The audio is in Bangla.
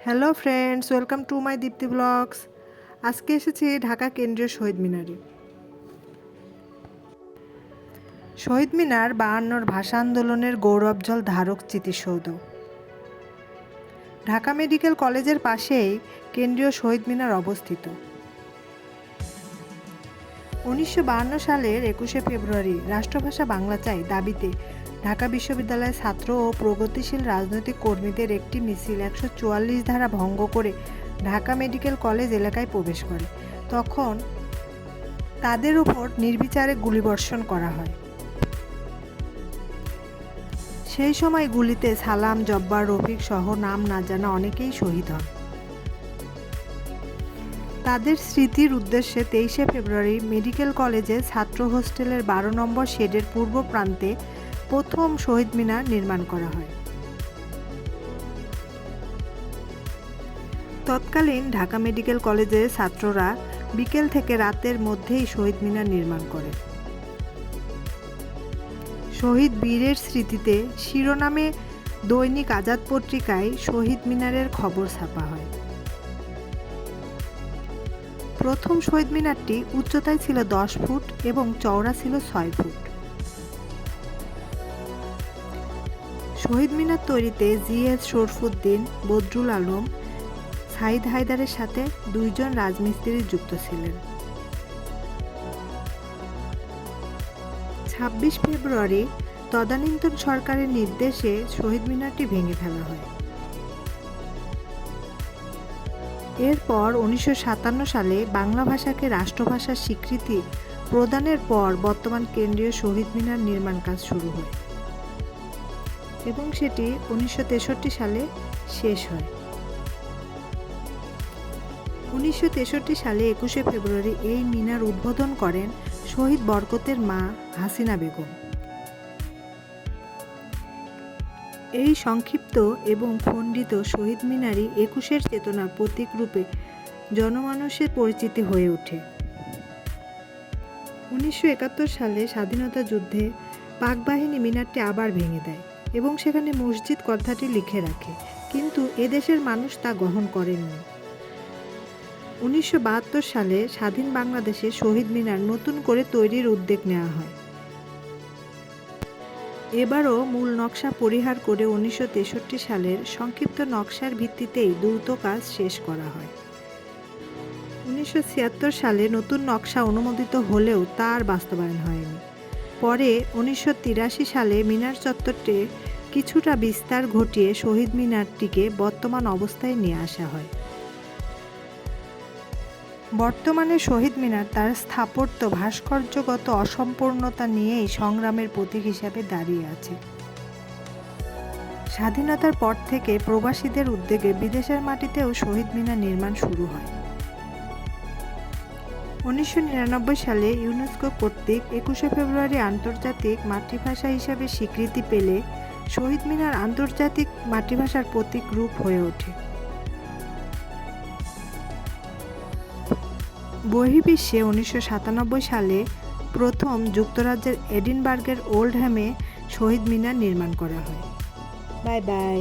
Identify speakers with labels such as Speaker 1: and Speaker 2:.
Speaker 1: Hello friends, welcome to my Dipti blogs. আজকে এসেছি ঢাকা কেন্দ্রীয় শহীদ মিনারে। শহীদ মিনার 52 ভাষা আন্দোলনের গৌরবজ্জ্বল ধারক স্মৃতিসৌধ। ঢাকা মেডিকেল কলেজের পাশেই কেন্দ্রীয় শহীদ মিনার অবস্থিত। 1952 সালের 21শে ফেব্রুয়ারি রাষ্ট্রভাষা বাংলা চাই দাবিতে ঢাকা বিশ্ববিদ্যালয়ের ছাত্র ও প্রগতিশীল রাজনৈতিক কর্মীদের একটি মিছিল 144 ধারা ভঙ্গ করে ঢাকা মেডিকেল কলেজ এলাকায় প্রবেশ করে। তখন তাদের উপর নির্বিচারে গুলিবর্ষণ করা হয়। সেই সময় গুলিতে সালাম, জব্বার, রফিক সহ নাম না জানা অনেকেই শহীদ হন। তাদের স্মৃতির উদ্দেশ্যে 23শে ফেব্রুয়ারি মেডিকেল কলেজে ছাত্র হোস্টেলের 12 নম্বর শেডের পূর্ব প্রান্তে প্রথম শহীদ মিনার নির্মাণ করা হয়। তৎকালীন ঢাকা মেডিকেল কলেজের ছাত্ররা বিকেল থেকে রাতের মধ্যেই শহীদ মিনার নির্মাণ করে। শহীদ বীরের স্মৃতিতে শিরোনামে দৈনিক আজাদ পত্রিকায় শহীদ মিনারের খবর ছাপা হয়। প্রথম শহীদ মিনারটি উচ্চতায় ছিল 10 ফুট এবং চওড়া ছিল 6 ফুট। শহীদ মিনার তৈরিতে জিএস শরফুদ্দিন, বদরুল আলম, সাইদ হায়দারের সাথে 2 জন রাজমিস্ত্রি যুক্ত ছিলেন। 26 ফেব্রুয়ারি তদানীন্তন সরকারের নির্দেশে শহীদ মিনারটি ভেঙে ফেলা হয়। এরপর 1957 সালে বাংলা ভাষাকে রাষ্ট্রভাষার স্বীকৃতি প্রদানের পর বর্তমান কেন্দ্রীয় শহীদ মিনার নির্মাণ কাজ শুরু হয় এবং সেটি 1963 সালে শেষ হয়। 1963 সালে 21শে ফেব্রুয়ারি এই মিনার উদ্বোধন করেন শহীদ বরকতের মা হাসিনা বেগম। এই সংক্ষিপ্ত এবং খণ্ডিত শহীদ মিনারই 21শে চেতনার প্রতীক রূপে জনমানসে পরিচিতি হয়ে ওঠে। 1971 সালে স্বাধীনতা যুদ্ধে পাক বাহিনী মিনারটি আবার ভেঙে দেয় এবং সেখানে মসজিদ কথাটি লিখে রাখে, কিন্তু এদেশের মানুষ তা গ্রহণ করেননি। 1972 সালে স্বাধীন বাংলাদেশে শহীদ মিনার নতুন করে তৈরির উদ্যোগ নেওয়া হয়। এবারও মূল নকশা পরিহার করে 1963 সালের সংক্ষিপ্ত নকশার ভিত্তিতেই দ্রুত কাজ শেষ করা হয়। 1976 সালে নতুন নকশা অনুমোদিত হলেও তা আর বাস্তবায়ন হয়নি। পরে 1983 সালে মিনার চত্বরটি কিছুটা বিস্তার ঘটিয়ে শহীদ মিনারটিকে বর্তমান অবস্থায় নিয়ে আসা হয়। বর্তমানে শহীদ মিনার তার স্থাপত্য ভাস্কর্যগত অসম্পূর্ণতা নিয়েই সংগ্রামের প্রতীক হিসাবে দাঁড়িয়ে আছে। স্বাধীনতার পর থেকে প্রবাসীদের উদ্যোগে বিদেশের মাটিতেও শহীদ মিনার নির্মাণ শুরু হয়। 1999 সালে ইউনেস্কো কর্তৃক 21শে ফেব্রুয়ারি আন্তর্জাতিক মাতৃভাষা হিসাবে স্বীকৃতি পেলে শহীদ মিনার আন্তর্জাতিক মাতৃভাষার প্রতীক রূপ হয়ে ওঠে। বহির্বিশ্বে 1997 সালে প্রথম যুক্তরাজ্যের এডিনবার্গের ওল্ডহ্যামে শহীদ মিনার নির্মাণ করা হয়। Bye bye.